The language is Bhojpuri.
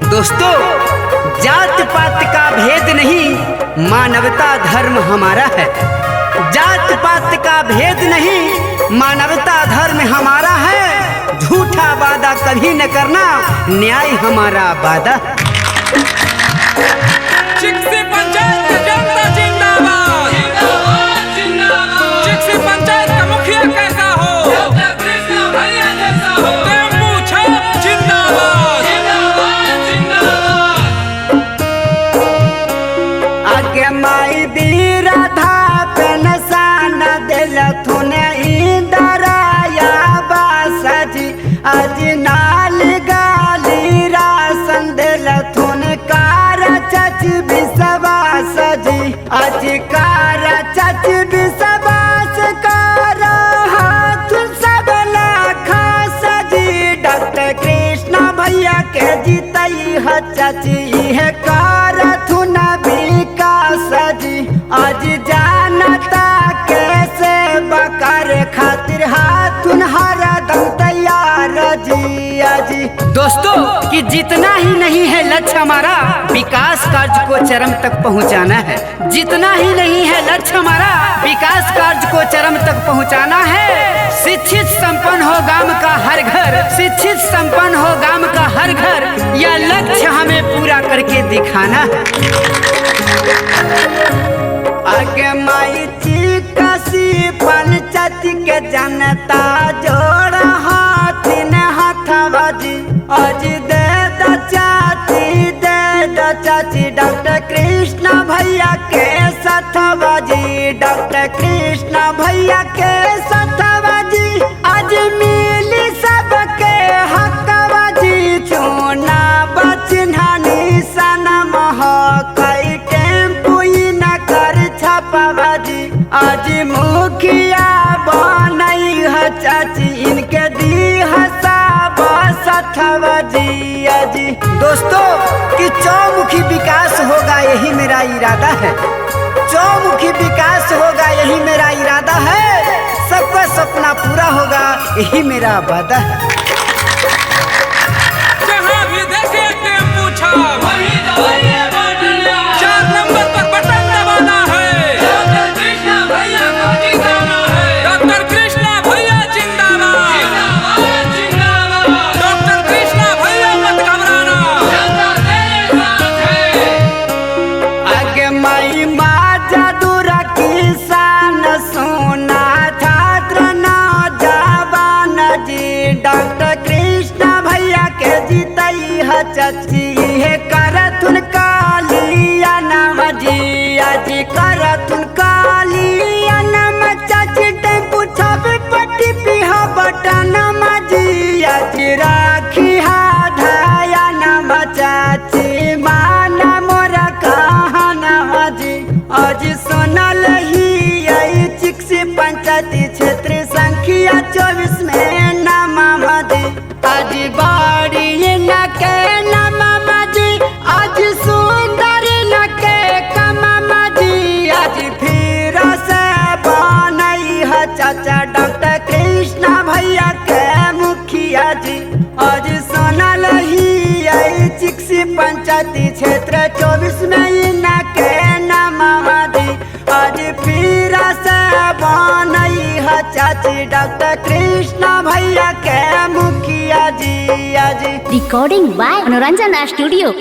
दोस्तों, जात पात का भेद नहीं, मानवता धर्म हमारा है। जात पात का भेद नहीं, मानवता धर्म हमारा है। झूठा वादा कभी न करना, न्याय हमारा वादा। चिक्सी पंचायत का जनता जिंदाबाद, जिंदाबाद जिंदाबाद। चिक्सी पंचायत का मुखिया कैसा हो, डॉक्टर कृष्णा भैया जैसा हो। टेम्पू छाप जिंदाबाद, जिंदाबाद जिंदाबाद। आगे माई दी राधा पे निशान दिलथुन इंदराया बासजी। आज नाल गाली रासन दिलथुन कार चच विश्वास जी। आज कार चच विश्वास कार हाथ सब लाखा सजी। डॉक्टर कृष्णा भैया के जीतई है चाची है कार थुन विकास जी। आज जानता कैसे बकर खातिर हाथुन हरदम तैयार जी। आज दोस्तों कि जितना ही नहीं है लक्ष्य हमारा, विकास कार्य को चरम तक पहुंचाना है। जितना ही नहीं है लक्ष्य हमारा, विकास कार्य को चरम तक पहुंचाना है। शिक्षित संपन्न हो गांव का हर घर, शिक्षित संपन्न हो गांव का हर घर, यह लक्ष्य हमें पूरा करके दिखाना है। आगे माई चिकसी पंचायत के जनता जोड़ हाथिन हाथाबाजी। आज दे द चाची डॉक्टर कृष्णा भैया के साथबाजी। डॉक्टर कृष्णा भैया के साथबाजी। आज मिली सबके हकबाजी। चुना बचिन्हा निशान महकई टेम्पू न कर छापाबाजी। आज मुखिया बनई है चाची, इनके दी हसाब साथबाजी। आज दोस्तों कि चौमुखी विकास होगा यही मेरा इरादा है। चौमुखी विकास होगा यही मेरा इरादा है। सबका सपना पूरा होगा यही मेरा वादा है। जहाँ भी देखे टेम्पू छाप, वही दवाइयाँ बांटना। 4 नंबर पर बटन दबाना है, डॉक्टर कृष्णा भैया को जिताना है। डॉक्टर कृष्णा भैया जिंदाबाद, जिंदाबाद जिंदाबाद। डॉक्टर कृष्णा भैया मत घबराना, जनता तेरे साथ है। आगे माई जादूरा किसान सोना छात्र नौजवान जी। डॉक्टर कृष्णा भैया के जीतई है चाची है करथुन कालिया नाम जी। आज करथुन कालिया नाम चाची। टेम्पू छाप पट्टी पिहा बटन जी। आज राखी हाधाया नाम चाची माना मोरा कहा नाम जी। आज सुनल ही आई चिक्सी पंचायत क्षेत्र संख्या 24 में नाम दी। आज बाड़ी न के नाम जी। आज सुंदर न के कमाम जी। आज फिर से बनई है चाचा डॉक्टर कृष्णा भैया के मुखिया जी। आज सुनल ही आई चिक्सी पंचायत क्षेत्र 24 में न के नाम दी। आज फिर से बनई है चाची डॉक्टर कृष्णा भैया के मुखिया जी। आज Recording by Anoranjana Studio.